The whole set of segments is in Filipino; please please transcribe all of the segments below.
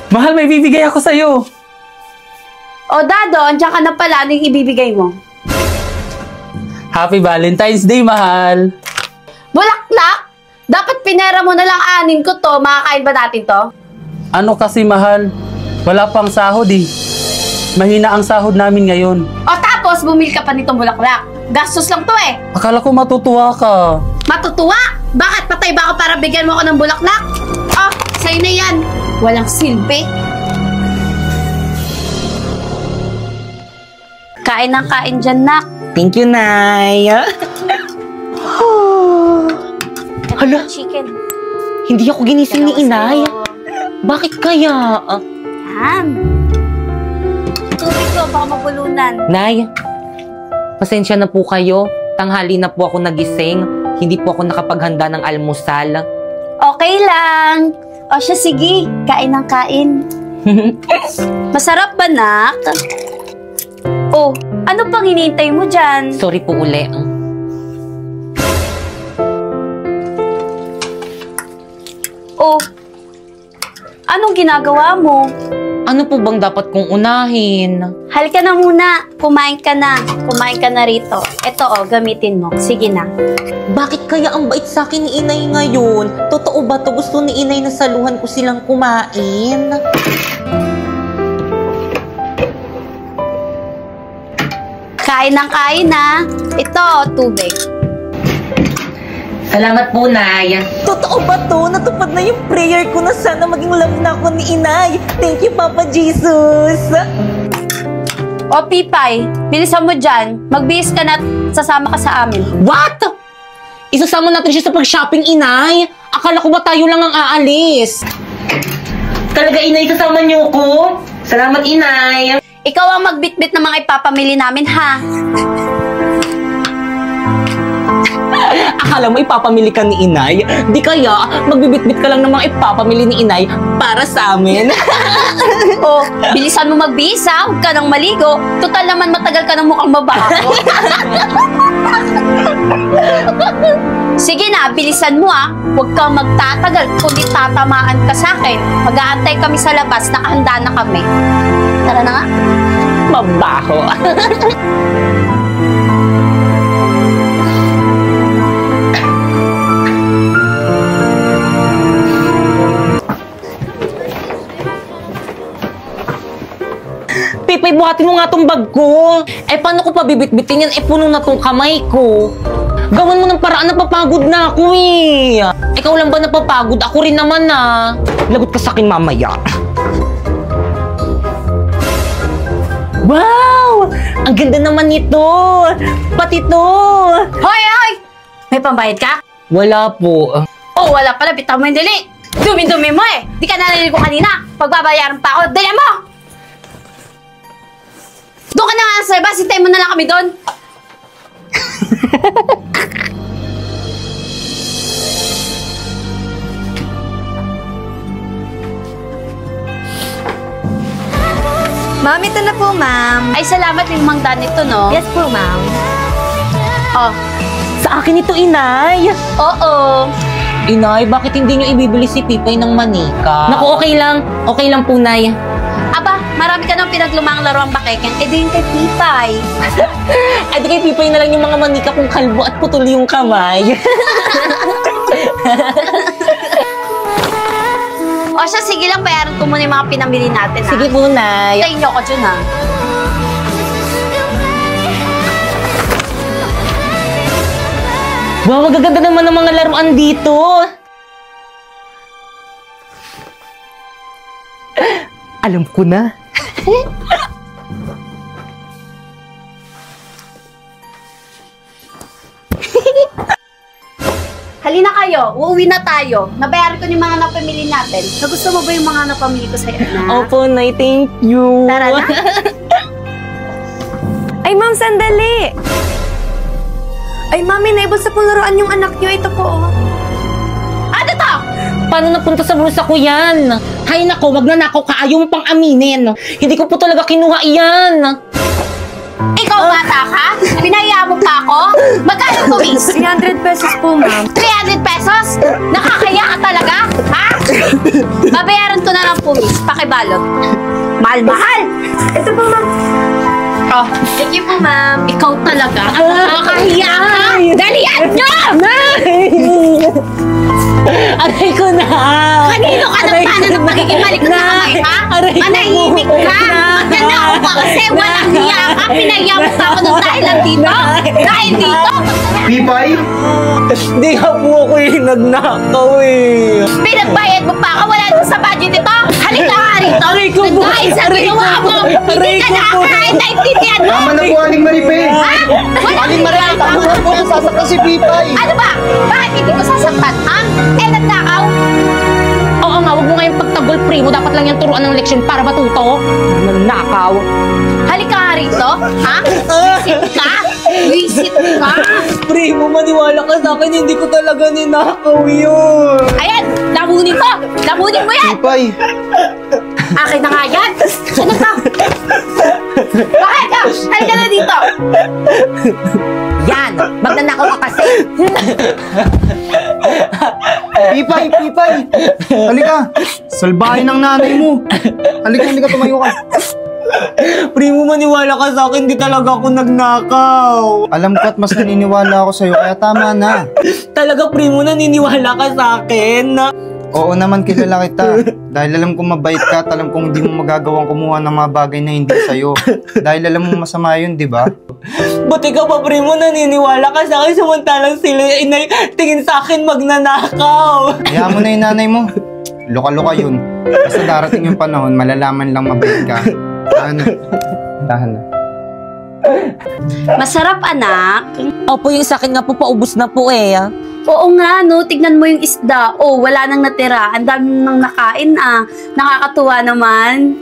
Mahal, may bibigay ako sa'yo. O Dado, andiyan ka na pala. Ano yung ibibigay mo? Happy Valentine's Day, mahal. Bulaklak? Dapat pinera mo na lang 6 ko to. Makakain ba natin to? Ano kasi, mahal? Wala pang sahod eh. Mahina ang sahod namin ngayon. O tapos, bumili ka pa nitong bulaklak. Gastos lang to eh. Akala ko matutuwa ka. Matutuwa? Bakit? Patay ba ako para bigyan mo ako ng bulaklak? Oh, sa'yo na yan. Walang silbi. Kain ng kain dyan, nak. Thank you, Nay. Hala, Chicken. hindi ako ginising ni Inay. Bakit kaya? Yan. Tubig ko, baka mabulunan. Nay, pasensya na po kayo. Tanghali na po ako nagising. Hindi po ako nakapaghanda ng almusal. Okay lang. O siya, sige. Kain ng kain. Masarap ba, nak? Oh, ano pang hinihintay mo dyan? Sorry po uli. Oh, anong ginagawa mo? Ano po bang dapat kong unahin? Halika na muna. Kumain ka na. Kumain ka na rito. Ito oh, gamitin mo. Sige na. Bakit kaya ang bait sa akin ni Inay ngayon? Totoo ba to? Gusto ni Inay na saluhan ko silang kumain? Kain ng kain na. Ito, tubig. Salamat po, Nay. Totoo ba to? Natupad na yung prayer ko na sana maging love na ako ni Inay. Thank you, Papa Jesus. O, Pipay, bilisan mo dyan. Magbihis ka na at sasama ka sa amin. What? Isasama natin siya sa pag-shopping, Inay? Akala ko ba tayo lang ang aalis? Talaga, Inay, sasama niyo ko? Salamat, Inay. Ikaw ang magbitbit ng mga ipapamili namin, ha? Akala mo ipapamili ka ni Inay? Di kaya, magbibitbit ka lang ng mga ipapamili ni Inay para sa amin. O, bilisan mo magbihis, ha? Huwag ka nang maligo. Total naman matagal ka ng mukhang mabaho. Sige na, bilisan mo, ha? Huwag kang magtatagal, kundi tatamaan ka sa akin. Mag-aantay kami sa labas, nakahanda na kami. Tara na nga. Mabaho. Pipay, buhatin mo nga tong bag ko. Eh, paano ko pa bibitbitin yan? Eh, puno na tong kamay ko. Gawan mo ng paraan, napapagod na ako eh. Ikaw lang ba napapagod? Ako rin naman ah. Lagot ka sa akin mamaya. Wow! Ang ganda naman nito! Pati to! Hoy, hoy! May pambayad ka? Wala po. Oh, wala pala. Bitaw mo yung dali. Dumi-dumi mo eh. Di ka naliligo kanina. Pagbabayaran pa ako. Dali mo! Doon ka na nga sa labas. Hintay mo na lang kami doon. Ma'am, ito na po, ma'am. Ay, salamat yung mangdan nito, no? Yes po, ma'am. Oh, Sa akin ito, Inay! oo. Inay, bakit hindi nyo ibibili si Pipay ng manika? Naku, okay lang. Okay lang po, Nay. Aba, marami ka nang pinaglumang laruang bakeken. E di yung kay Pipay. Ay, di kay Pipay na lang yung mga manika kung kalbo at putol yung kamay. O siya, sige lang, bayaran ko muna yung mga pinamili natin, ha? Sige po, Nay. Tayo nyo ko dyan, ha? Wow, magaganda naman ng mga laruan dito. Alam ko na. Halina kayo, uuwi na tayo. Nabayaran ko yung mga napamili natin. Nagusto mo ba yung mga napamili ko sa'yo, na? Opo, Nay. Thank you. Tara na. Ay, ma'am, sandali. Ay, mami, naibot sa laruan yung anak niyo. Ito po, oh. Ano to? Paano napunta sa bulsa ko yan? Hay nako, magnanakaw ka. Ayaw mo pang aminin. Hindi ko po talaga kinuha yan. Ikaw bata ka? Pinaya mo pa ako? Magkano pumis? 300 pesos po, ma'am. 300 pesos? Nakakaya ka talaga? Ha? Babayaran ko na lang pumis. Pakibalot. Mahal-mahal. Ito po, ma'am. Oh, Thank you po, ma'am. ikaw talaga. Nakakahiya ka. Dalian nyo! Aray ko na! Kanino ka ng paano ng pagkikimalik na kamay, ha? Aray ko Manahimik po. ka! Magnanao ka kasi walang hiya ka! Pinaya mo pa ako nung dahil lang dito! Dahil dito! Pipay? Di nga po ako yung nagnakaw eh. Pinagbayad mo pa ako! Wala nung sa budget ito! Halika nga rito! Aray ko po. Dahil sa Aray ginawa ko mo! po. Hindi Aray ka ko po. nakakain! Naintindihan mo! Tama na po, Aling Maripe! Ha? Walang Aling hiya Maripe, ka! tama na po, sasaktan si Pipay! Ano ba? Bakit hindi ko sasaktan, ha? Eh, nagnakaw! Oo nga, huwag mo ngayong pagtagol, primo. Dapat lang yung turuan ng leksyon para matuto. Nagnakaw. Halika nga rito! Ha? Wisit ka! Wisit ka! Primo, maniwala ka sa akin. Hindi ko talaga ninakaw yun. Ayan! Lamunin mo! Lamunin mo yan! Pipay! Akin na nga yan! Siya na ka! Bakit ka? Halika na dito! Yan! Magnanakaw ka kasi. Pipay! Pipay! Halika! Salbahin ng nanay mo! Halika, tumayo ka! Primo, maniwala ka sa akin. Hindi talaga ako nagnakaw. Alam ko at mas naniniwala ako sa'yo, kaya tama na. Talaga, primo, naniniwala ka sa akin. Oo naman, kilala kita. Dahil alam kong mabait ka at alam kong hindi mo magagawang kumuha ng mga bagay na hindi sa'yo. Dahil alam mo masama yun, di ba? Buti ka pa, primo, naniniwala ka sa akin. Samantalang sila inay tingin sa akin magnanakaw. Hayaan mo na yung nanay mo. Luka-luka yun. Basta darating yung panahon, malalaman lang mabait ka. Ano? Tahan na. Masarap, anak. Opo, yung sa akin nga po, paubos na po eh. Oo nga, no? Tignan mo yung isda. Oh, wala nang natira. Ang dami nang nakain, ah. Nakakatuwa naman.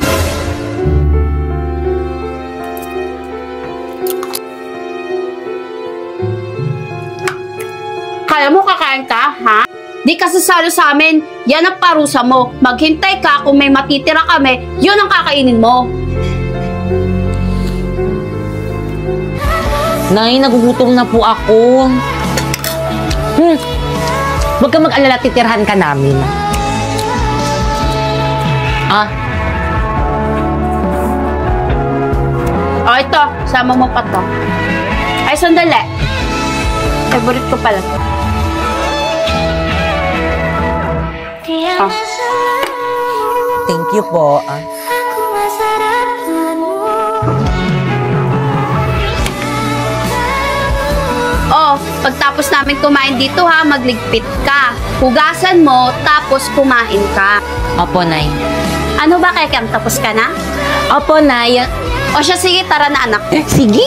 Kaya mo kakain ka, ha? Di ka sasalo sa amin. Yan ang parusa mo. Maghintay ka kung may matitira kami, yun ang kakainin mo. Nay, nagugutom na po ako. Huwag ka mag-alala, titirhan ka namin. Oh, ito. Sama mo pa to. Ay, sandali. Favorite ko pala to. Oh. Thank you po. Oh, pagtapos namin kumain dito ha, magligpit ka. Hugasan mo, tapos kumain ka. Opo, Nay. Ano ba, Kekam? Tapos ka na? Opo, Nay. O siya, sige, tara na anak. Sige.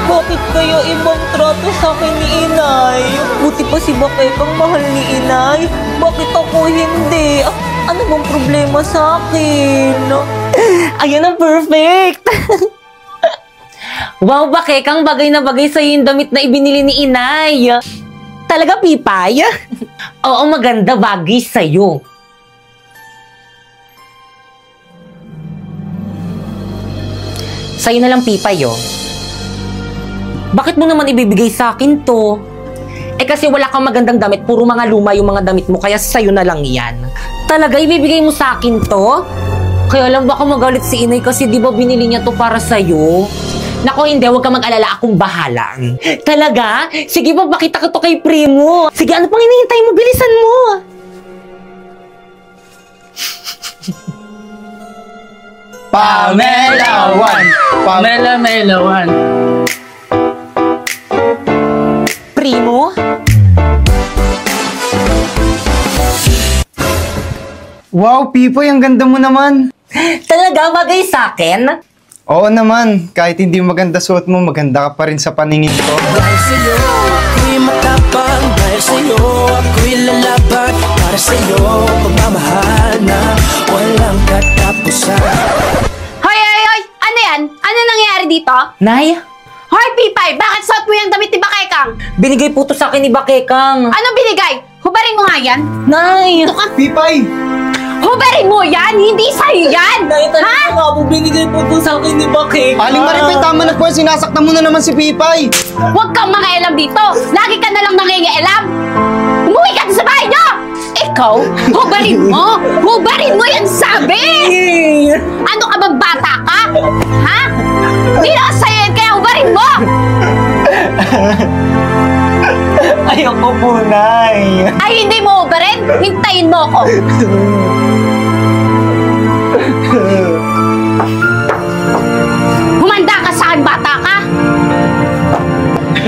Bakit kaya ibang trato sa akin ni Inay? Buti pa si Bakekang mahal ni Inay. Bakit ako hindi? Ano bang problema sa akin? Ayan ang perfect! Wow, Bakekang, bagay na bagay sa'yo yung damit na ibinili ni Inay. Talaga, Pipay? Oo, maganda, bagay sa'yo. Sa'yo na lang, Pipay, oh. Bakit mo naman ibibigay sa akin to? Eh kasi wala kang magandang damit, puro mga luma yung mga damit mo, kaya sa'yo na lang yan. Talaga, ibibigay mo sa akin to? Kaya lang baka magalit si Inay kasi di ba binili niya to para sa'yo? Nako, hindi, huwag ka mag-alala, akong bahala. Talaga? Sige, papakita ko to kay Primo. Sige, ano pang hinihintay mo? Bilisan mo! Pamelawan! Mela-melawan. Primo? Wow, Pipoy, ang ganda mo naman! Talaga, bagay sa akin? Oo naman, kahit hindi maganda suot mo, maganda ka pa rin sa paningin ko. Dahil sa'yo, ako'y matapang. Dahil sa'yo, ako'y lalaban. Para sa'yo, pagmamahal na walang katapusan. Hoy, hoy, hoy! Ano yan? Ano nangyayari dito? Nay, Hoy, Pipay! Bakit suot mo yung damit ni Bakekang? binigay po to sa akin ni Bakekang. Ano binigay? Hubarin mo nga yan. Nay! Pipay! Hubarin mo yan! Hindi sa'yo yan! Nay, Ha? talaga nga po, binigay po ito sa akin ni Bakit. Aling Maripay, tama na po. Sinasaktan mo na naman si Pipay. Huwag kang mangialam dito! Lagi ka na lang nangingialam! Umuwi ka sa bahay niyo! Ikaw, hubarin mo! Hubarin mo yan sabi! Ano ka ba, bata ka? Ha? Hindi na sa'yo yan, kaya hubarin mo! Ayoko po, Nay. Ay, hindi mo hubarin? Hintayin mo ako! Humanda ka sa akin, bata ka!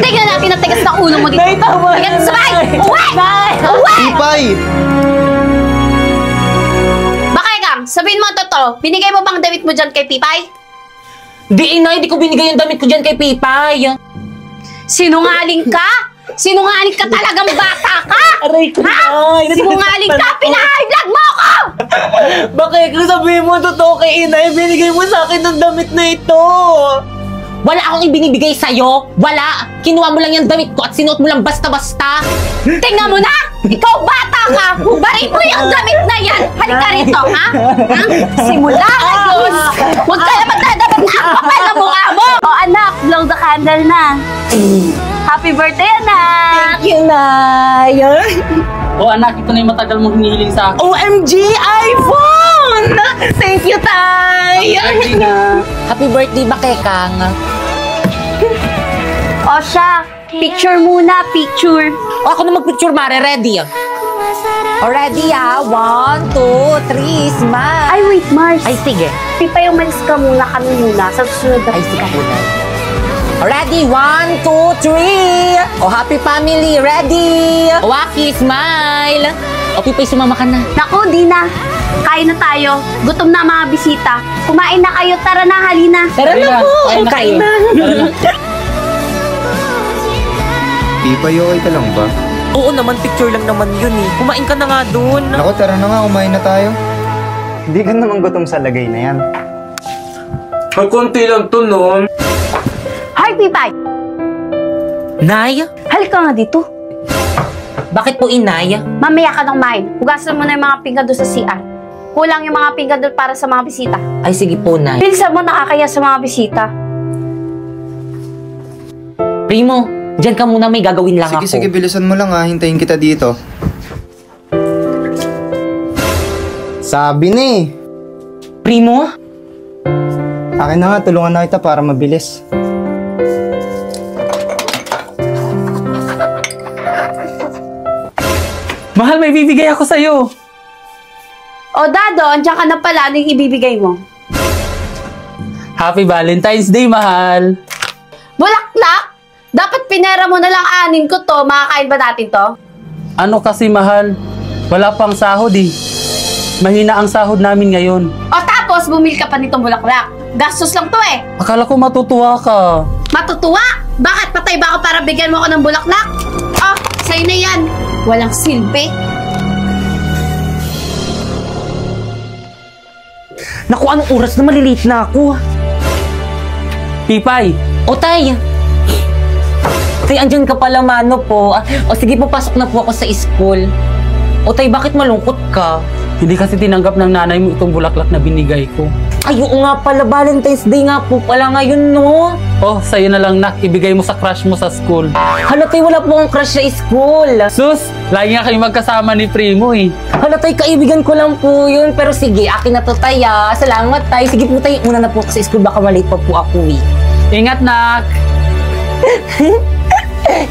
Tignan natin ang tigas ng ulo mo dito! Nay, tama Tignan na, sa bahay! Nay. Uwi! Nay. Uwi! Pipay! Bakay kang, sabihin mo ang totoo, binigay mo bang damit mo dyan kay Pipay? Di, Inay, di ko binigay yung damit ko dyan kay Pipay. Sinungaling ka? Sinungaling ka talagang bata ka! Aray ko, Nay. Sinungaling ka! Pinahay-vlog mo ako! Bakit? Kung sabihin mo totoo kay Inay, binigay mo sa akin ng damit na ito. Wala akong ibinibigay sa'yo. Wala. Kinuha mo lang yung damit ko at sinuot mo lang basta-basta. Tingnan mo na! Ikaw bata ka! Hubarin mo yung damit na yan! Halika rito, ha? Ha? Simula ngayon! Huwag ka na magdadabat na ang kapal na mukha mo! O anak, blow the candle na. Happy birthday, anak! Thank you, Nay. O anak, ito na yung matagal mong hinihiling sa akin. OMG, iPhone! Thank you, Tay! Birthday na. Happy birthday, Bakekang. O siya, picture muna, picture. O, ako na mag-picture, Mare. Ready? O, ready, 1, 2, 3, smile. Ay, wait, Mars. Ay, sige. Pipay, umalis ka muna, kami muna. Sa susunod na Ay, sige po, Nay. O, ready, 1, 2, 3. O, happy family, ready? O, Waki, smile. O, Pipay, sumama ka na. Naku, di na. Kain na tayo. Gutom na ang mga bisita. Kumain na kayo. Tara na, halina. Tara na po. Kain na Kain kayo. na. Pipay, okay ka lang ba? Oo naman, picture lang naman yun eh. Kumain ka na nga dun. Naku, tara na nga. Kumain na tayo. Hindi ka naman gutom sa lagay na yan. Ay, konti lang to, no? Hi, Pipay. Nay, Halika nga dito. bakit po Inay? Mamaya ka nang main. Hugasan mo na yung mga pinggan doon sa CR. Kulang yung mga pinggan doon para sa mga bisita. Ay, sige po, Nay. Bilisan mo, nakakaya sa mga bisita. Primo, dyan ka muna, may gagawin lang ako. Sige, bilisan mo lang ha. Hintayin kita dito. Sabi na eh. Primo? Akin na nga, tulungan na kita para mabilis. Mahal, may bibigay ako sa'yo. O, Dado, andiyan ka na pala. Ano yung ibibigay mo? Happy Valentine's Day, mahal. Bulaklak! Dapat pinera mo na lang anin ko to. Makakain ba natin to? Ano kasi, mahal? Wala pang sahod eh. Mahina ang sahod namin ngayon. O tapos, bumili ka pa nitong bulaklak. Gastos lang to eh. Akala ko matutuwa ka. Matutuwa? Bakit? Patay ba ako para bigyan mo ako ng bulaklak? Oh, sa'yo na yan. Walang silbi. Naku, anong oras na maliliit na ako? Pipay, O, Tay. Tay, andyan ka pala, mano po. O, sige, papasok na po ako sa school. O, Tay, bakit malungkot ka? hindi kasi tinanggap ng nanay mo itong bulaklak na binigay ko. Ay, oo nga pala, Valentine's Day nga po pala ngayon, no? Oh, sa'yo na lang, nak. Ibigay mo sa crush mo sa school. Hala, Tay, wala po akong crush sa school. Sus, lagi nga kayo magkasama ni Primo eh. Hala, Tay, kaibigan ko lang po yun. Pero sige, akin na to, Tay, ah. Salamat, Tay. Sige po, Tay, una na po ako sa school. Baka malate pa po ako, eh. Ingat, nak.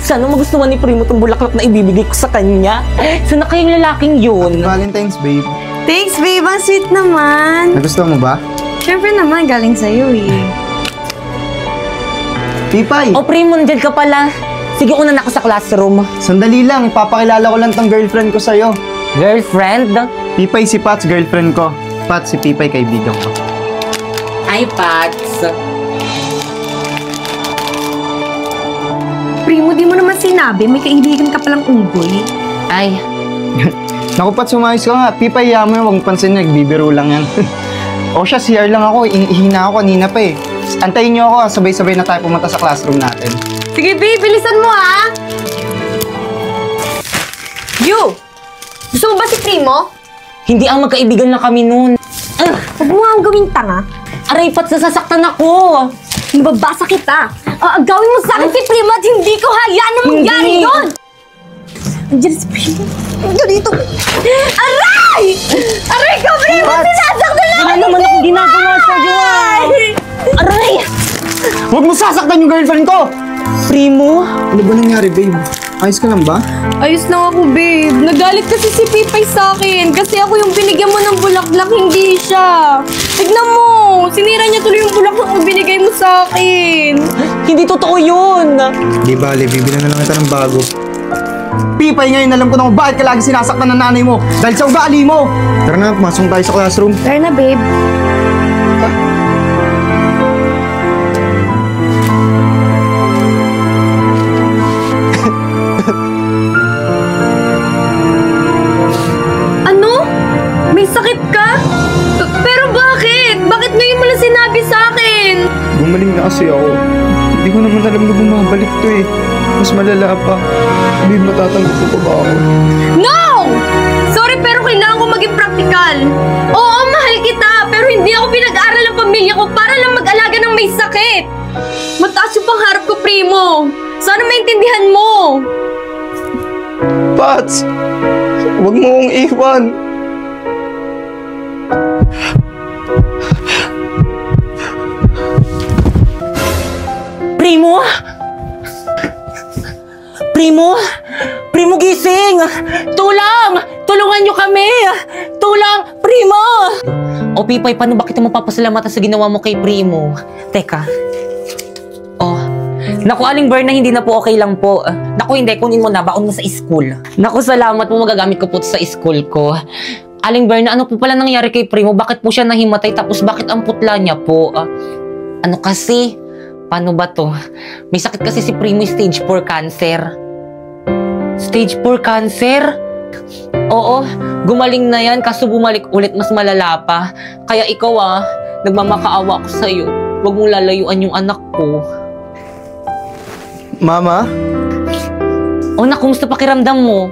Sana magustuhan ni Primo itong bulaklak na ibibigay ko sa kanya. Sana kayong lalaking yun? Valentine's, babe. Thanks, babe. Ang sweet naman. Nagustuhan mo ba? Siyempre naman, galing sa'yo eh. Pipay! O, Primo, nandiyan ka pala. Sige, una na ako sa classroom. Sandali lang. Ipapakilala ko lang tong girlfriend ko sa'yo. Girlfriend? Pipay si Pats, girlfriend ko. Pats, si Pipay, kaibigan ko. Hi, Pats. Primo, di mo naman sinabi, may kaibigan ka palang unggoy. Ay, Naku, Pats, umayos ka nga. Pipay, yaman mo. Huwag mong pansin niya. Nagbibiro lang yan. O siya, CR lang ako. Ihina ako kanina pa eh. Antayin niyo ako. Sabay-sabay na tayo pumunta sa classroom natin. Sige, babe, bilisan mo ah! You! Gusto mo ba si Primo? Hindi ang magkaibigan na kami nun. Huwag mo nga ang gawing tanga. Aray, Pats, nasasaktan ako. Nababasa kita. Gawin mo sa akin si Primo at hindi ko hayaan na mangyari Hindi. yun! Andiyan si Primo. Ito dito. Aray! Aray ka, Primo! Sinasaktan na Wala naman akong ginagawa sa'yo. Aray! Huwag mo sasaktan yung girlfriend ko! Primo? Ano ba nangyari, babe? Ayos ka lang ba? Ayos lang ako, babe. Nagalit kasi si Pipay sa akin. Kasi ako yung binigyan mo ng bulaklak, hindi siya. Tignan mo. Sinira niya tuloy yung bulaklak na binigay mo sa akin. Hindi totoo yun. Di bale, bibilan na lang kita ng bago. Pipay, ngayon alam ko na kung bakit ka lagi sinasaktan ng nanay mo. Dahil sa ugali mo! Tara na, pumasok tayo sa classroom. Tara na, babe. Ano? May sakit ka? Pero bakit? Bakit ngayon mo lang sinabi sa akin? Gumaling na kasi ako. Hindi ko naman alam na bumabalik to eh. Mas malala pa. Hindi matatanggap ko pa ba ako? No! Sorry pero kailangan ko maging practical. Oo, mahal kita, pero hindi ako pinag-aaral ng pamilya ko para lang mag-alaga ng may sakit. Mataas yung pangharap ko, Primo. Sana maintindihan mo. Pats! Huwag mo akong iwan. Primo? Primo? Primo, gising! Tulang! Tulungan niyo kami! Tulang! Primo! O, Pipay, paano ba kita mapapasalamatan sa ginawa mo kay Primo? Teka. Oh. Naku, Aling Berna, hindi na po okay lang po. Naku, hindi. Kunin mo na. Baon mo sa school. Naku, salamat po. Magagamit ko po sa school ko. Aling Berna, ano po pala nangyari kay Primo? Bakit po siya nahimatay? Tapos bakit ang putla niya po? Ano kasi? Paano ba to? May sakit kasi si Primo, stage 4 cancer. Stage 4 cancer? Oo, gumaling na yan kaso bumalik ulit mas malala pa. Kaya ikaw nagmamakaawa ako sa'yo. Huwag mong lalayuan yung anak ko. Mama? O na, kumusta pakiramdam mo?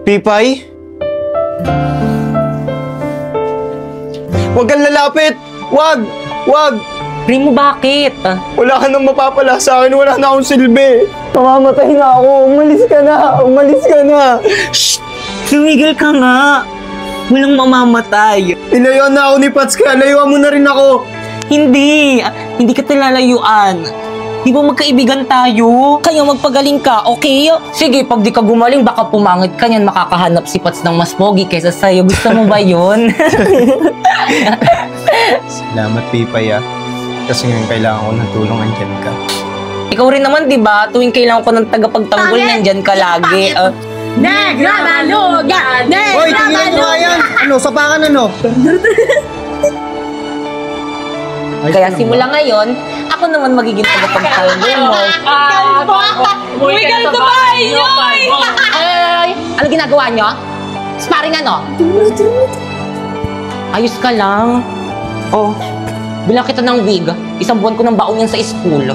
Pipay? Huwag kang lalapit! Huwag! Huwag! Primo, bakit? Wala ka nang mapapala sa akin. Wala na akong silbi. Mamamatay na ako. Umalis ka na. Umalis ka na. Shh! Tumigil ka nga. Walang mamamatay. Nilayuan na ako ni Pats kaya layuan mo na rin ako. Hindi. Hindi ka talalayuan. Di ba magkaibigan tayo? Kaya magpagaling ka, okay? Sige, pag di ka gumaling, baka pumangit ka niyan. Makakahanap si Pats ng mas pogi kaysa sa'yo. Gusto mo ba yun? Salamat, Pipay Kasi ngayon kailangan ko ng tulong, andyan ka. Ikaw rin naman, di ba? Tuwing kailangan ko ng tagapagtanggol, nandyan ka lagi. Negra Maluga! Hoy, tingnan mo nga yan! Ano, sapakan ano? Kaya simula ngayon, ako naman magiging tagapagtanggol mo. Uy, ka sa bahay niyo! Ay! Ano ginagawa nyo? Sparring ano? Ayos ka lang. Oh, bilang kita ng wig. Isang buwan ko ng baon yan sa school.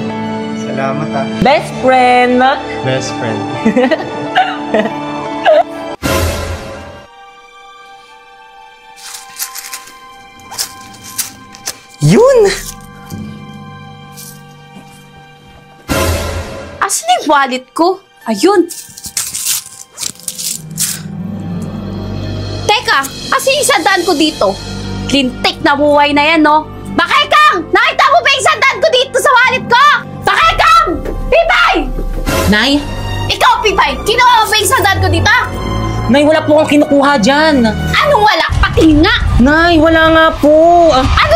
Salamat Best friend! Best friend. Yun! Asan yung wallet ko? Ayun! Teka! Asan yung sandaan ko dito? Clean-tech na buhay na yan, no? Bakekang! Nakita mo ba yung sandaan ko dito sa wallet ko? Bakekang! Pipay! Nay? Ikaw, Pipay! Kinuha mo ba yung sandaan ko dito? Nay, wala po akong kinukuha dyan. Anong wala? Pati nga! Nay, wala nga po. Ano